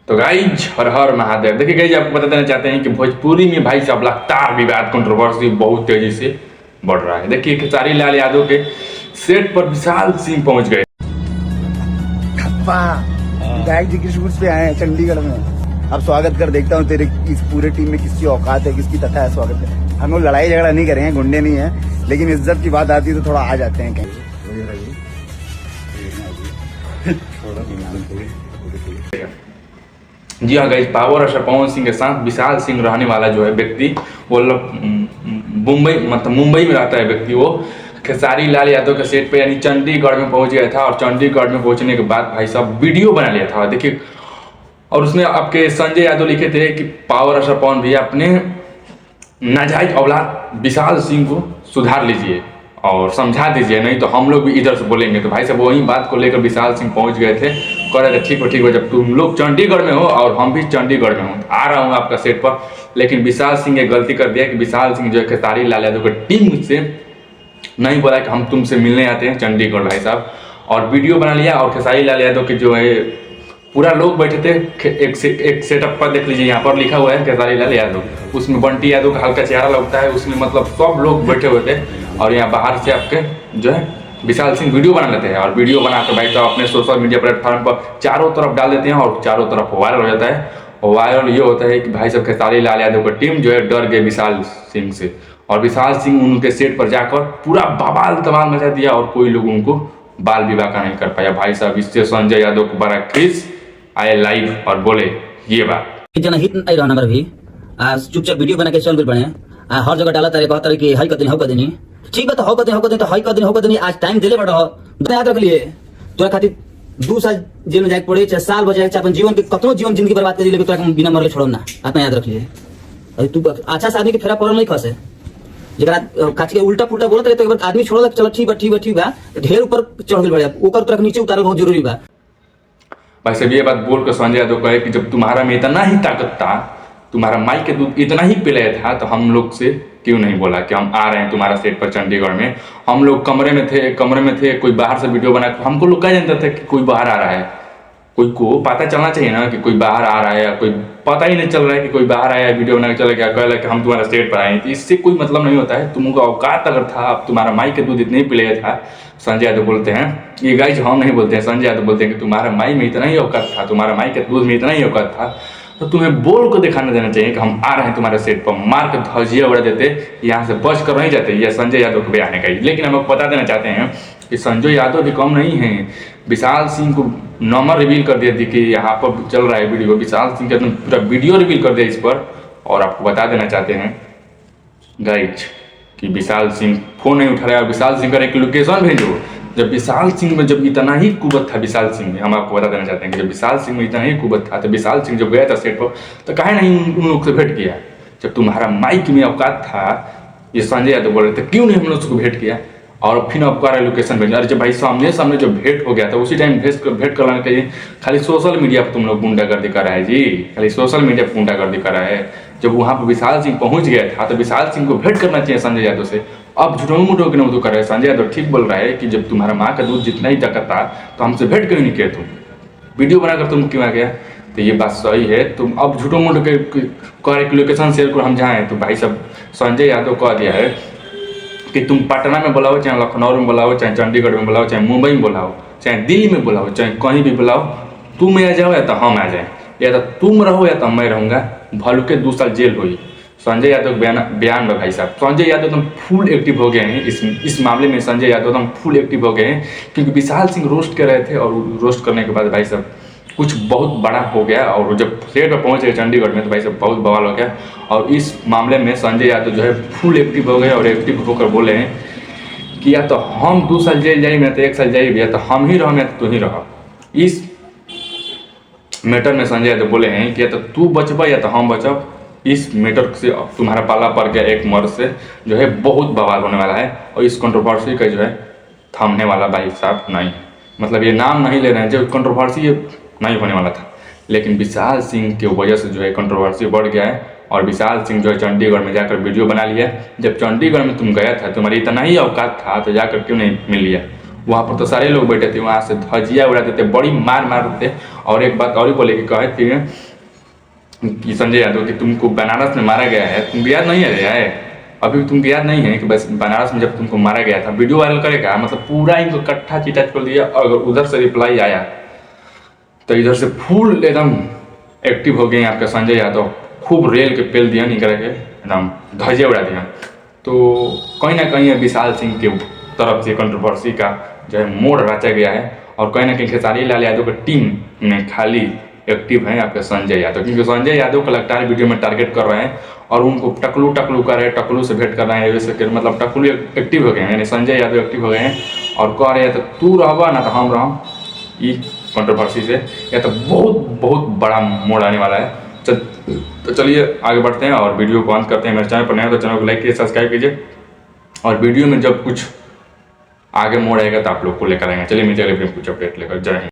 तो गाइज हर हर महादेव। देखिए गाइज, आपको बता देना चाहते हैं कि भोजपुरी में भाई साहब लगातार विवाद कंट्रोवर्सी बहुत तेजी से बढ़ रहा है। देखिए खेसारी लाल यादव के सेट पर विशाल सिंह पहुंच गए। विधायक जी की शूट पे आए हैं चंडीगढ़ में। अब स्वागत कर देखता हूँ तेरे इस पूरे टीम में किसकी औकात है, किसकी तथा है स्वागत है। हम लोग लड़ाई झगड़ा नहीं कर रहे हैं, गुंडे नहीं है, लेकिन इज्जत की बात आती है तो थोड़ा आ जाते हैं कहीं। जी हाँ guys, power star Pawan Singh के साथ विशाल सिंह रहने वाला जो है व्यक्ति, वो मुंबई में रहता है व्यक्ति, वो खेसारी लाल यादव के सेट पे यानी चंडीगढ़ में पहुंच गया था। और चंडीगढ़ में पहुंचने के बाद भाई साहब वीडियो बना लिया था, देखिए। और उसमें आपके संजय यादव लिखे थे कि पावर स्टार पवन भैया अपने नाजायज औलाद विशाल सिंह को सुधार लीजिए और समझा दीजिए, नहीं तो हम लोग भी इधर से बोलेंगे। तो भाई साहब वही बात को लेकर विशाल सिंह पहुंच गए थे, कह रहे थे ठीक हो जब तुम लोग चंडीगढ़ में हो और हम भी चंडीगढ़ में हूँ, आ रहा हूँ आपका सेट पर। लेकिन विशाल सिंह ने गलती कर दिया कि विशाल सिंह जो है खेसारी लाल यादव की टीम से नहीं बोला कि हम तुमसे मिलने आते हैं चंडीगढ़ भाई साहब, और वीडियो बना लिया। और खेसारी लाल यादव के जो है पूरा लोग बैठे थे, एक सेटअप पर देख लीजिए, यहाँ पर लिखा हुआ है खेसारी लाल यादव, उसमें बंटी यादव का हल्का चेहरा लगता है उसमें, मतलब सब लोग बैठे हुए थे। और यहाँ बाहर से आपके जो है विशाल सिंह वीडियो बना लेते हैं, और वीडियो बनाकर भाई साहब अपने सोशल मीडिया प्लेटफॉर्म पर चारों तरफ डाल देते हैं और चारों तरफ वायरल हो जाता है। और वायरल ये होता है कि भाई साहब खेसारी लाल यादव की टीम जो है डर गए विशाल सिंह से, और विशाल सिंह उनके सेट पर जाकर पूरा बवाल तमाल मचा दिया और कोई लोग उनको बाल विवाह का नहीं कर पाया। भाई साहब इससे संजय यादव को बड़ा खींच आए लाइव और बोले ये बात जनहित नहीं रहना भी आज चुपचाप वीडियो बना के चल गए बने हर जगह डाला तारे कहता कि हाई कदनी हो कदनी ठीक है, तो हो कदनी तो हाई कदनी आज टाइम दिले बड़ा याद रख लिए तोरा खातिर 2 साल जेल में जाके पड़े, चाहे साल बजाए, चाहे अपन जीवन के कतनो जीवन जिंदगी बर्बाद कर दिले, तोरा बिना मरले छोड़ो ना, अपना याद रख लिए। अरे तू अच्छा से आदमी के फेरा पड़ल नहीं खसे, जरा काच के उल्टा पुल्टा बोलत रहे तो एक बार आदमी छोड़ल, चलो ठीक बा ढेर ऊपर चढ़ गइल बड़ा, ओकर तोरा नीचे उतारल बहुत जरूरी बा। भाई साहब ये बात बोलकर संजय यादव कहे कि जब तुम्हारा में इतना ही ताकत था, तुम्हारा माई के दूध इतना ही पिलाया था, तो हम लोग से क्यों नहीं बोला कि हम आ रहे हैं तुम्हारा सेट पर चंडीगढ़ में। हम लोग कमरे में थे, कोई बाहर से वीडियो बना, हमको लोग क्या जानता था कि कोई बाहर आ रहा है, कोई को पता चलना चाहिए ना कि कोई बाहर आ रहा है, या कोई पता ही नहीं चल रहा है कि कोई बाहर आया है, वीडियो बना के चला गया, कह कि हम तुम्हारा सेट पर आए। तो इससे कोई मतलब नहीं होता है, तुमको औकात अगर था, अब तुम्हारा माई के दूध इतने ही पिलाया था। संजय यादव बोलते हैं, ये गाइज हम नहीं बोलते हैं, संजय यादव बोलते हैं कि तुम्हारा माई में इतना ही औकात था, तुम्हारा माई के दूध में इतना ही औकात था, तो तुम्हें बोल को दिखाने देना चाहिए कि हम आ रहे हैं तुम्हारे सेट पर, मार के धजिया उड़ा देते, यहाँ से बच कर नहीं जाते। यह संजय यादव के बयान है गाइज। लेकिन हम बता देना चाहते हैं कि संजय यादव भी कम नहीं है, विशाल सिंह को नंबर रिवील कर दिया थी कि यहाँ पर चल रहा है वीडियो, विशाल सिंह का पूरा वीडियो रिवील कर दिया इस पर। और आपको बता देना चाहते हैं गाइज कि विशाल सिंह फोन नहीं उठा रहा है, और विशाल सिंह का एक लोकेशन भेजो। जब विशाल सिंह में जब इतना ही कुवत था विशाल सिंह में, हम आपको बता देना चाहते हैं कि जब विशाल सिंह में इतना ही कुवत था, तो विशाल सिंह जब गया था सेट पर तो काहे नहीं उन लोग से भेंट किया। जब तुम्हारा माइक में औकात था, ये संजय यादव बोल रहे थे, क्यों नहीं हम लोग उसको भेंट किया। और फिर आपको लोकेशन भेजा। और जब भाई सामने जब भेंट हो गया था, उसी टाइम भेंट करवाने के लिए खाली सोशल मीडिया पर तुम लोग गुंडागर्दी कर रहा है जी, खाली सोशल मीडिया पर गुंडागर्दी कर रहा है। जब वहाँ पर विशाल सिंह पहुँच गया था तो विशाल सिंह को भेंट करना चाहिए संजय यादव से। अब झूठों मुठों के नहीं कर रहे हैं। संजय यादव ठीक बोल रहा है कि जब तुम्हारा माँ का दूध जितना ही ताकत था तो हमसे भेंट क्यों नहीं किया, तुम वीडियो बनाकर तुम क्यों आ गया। तो ये बात सही है, तुम अब झूठों मुठों के लोकेशन शेयर करो, हम जाएँ। तो भाई साहब संजय यादव कह दिया है कि तुम पटना में बुलाओ, चाहे लखनऊ में बुलाओ, चाहे चंडीगढ़ में बुलाओ, चाहे मुंबई में बुलाओ, चाहे दिल्ली में बुलाओ, चाहे कहीं भी बुलाओ, तुम आ जाओ या तो हम आ जाए, या तो तुम रहो या तो मैं रहूँगा, भलू के 2 साल जेल हुई। संजय यादव बयान में भाई साहब संजय यादव एकदम फुल एक्टिव हो गए हैं इस मामले में। संजय यादव एकदम फुल एक्टिव हो गए हैं, क्योंकि विशाल सिंह रोस्ट कर रहे थे, और रोस्ट करने के बाद भाई साहब कुछ बहुत बड़ा हो गया। और जब सेट पर पहुंचे चंडीगढ़ में तो भाई साहब बहुत बवाल हो गया। और इस मामले में संजय यादव जो है फुल एक्टिव हो गए, और एक्टिव होकर बोले हैं कि या तो हम 2 साल जेल जाइए, या तो 1 साल जाइए, या तो हम ही रहो या तो तू ही रहो। इस मैटर में संजय यादव बोले हैं कि या तो तू बचबा या तो हम बचब। इस मैटर से तुम्हारा पाला पड़ गया एक मर्द से, जो है बहुत बवाल होने वाला है। और इस कंट्रोवर्सी का जो है थामने वाला भाई साहब नहीं, मतलब ये नाम नहीं ले रहे हैं, जो कंट्रोवर्सी ये नहीं होने वाला था। लेकिन विशाल सिंह की वजह से जो है कंट्रोवर्सी बढ़ गया है, और विशाल सिंह जो है चंडीगढ़ में जाकर वीडियो बना लिया। जब चंडीगढ़ में तुम गया था, तुम्हारी इतना ही औकात था, तो जाकर क्यों नहीं मिल लिया। वहाँ पर तो सारे लोग बैठे थे, वहाँ से धजिया उड़ाते थे, बड़ी मार मारते थे। और एक बात और ही बोले कि कहे थे कि संजय यादव कि तुमको बनारस में मारा गया है, तुमको याद नहीं है? अभी तुमको याद नहीं है कि बस बनारस में जब तुमको मारा गया था, वीडियो वायरल करेगा, मतलब पूरा इनको कट्ठा चिट्ठा कर दिया। अगर उधर से रिप्लाई आया तो इधर से फुल एकदम एक्टिव हो गए आपके संजय यादव, खूब रेल के पेल दिया नहीं करके एकदम धजे उड़ा दिया। तो कहीं ना कहीं विशाल सिंह के तरफ से कंट्रोवर्सी का जो है मोड़ रचा गया है, और कहीं ना कहीं खेसारी लाल यादव की टीम में खाली एक्टिव हैं आपके संजय यादव, क्योंकि संजय यादव को लगता है वीडियो में टारगेट कर रहे हैं और उनको टकलू टकलू कर रहे हैं, टकलू से भेंट कर रहे हैं, वैसे मतलब टकलू एक्टिव हो गए हैं, यानी संजय यादव एक्टिव हो गए हैं और कह रहे हैं तो तू रहबा ना तो हम रह, ये कंट्रोवर्सी से या तो बहुत बड़ा मोड़ आने वाला है। तो चलिए आगे बढ़ते हैं और वीडियो को बंद करते हैं। मेरे चैनल पर नया तो चैनल को लाइक कीजिए, सब्सक्राइब कीजिए, और वीडियो में जब कुछ आगे मोड़ आएगा तो आप लोग को लेकर आएंगे। चलिए मिलते हैं कुछ अपडेट लेकर। जय हिंद।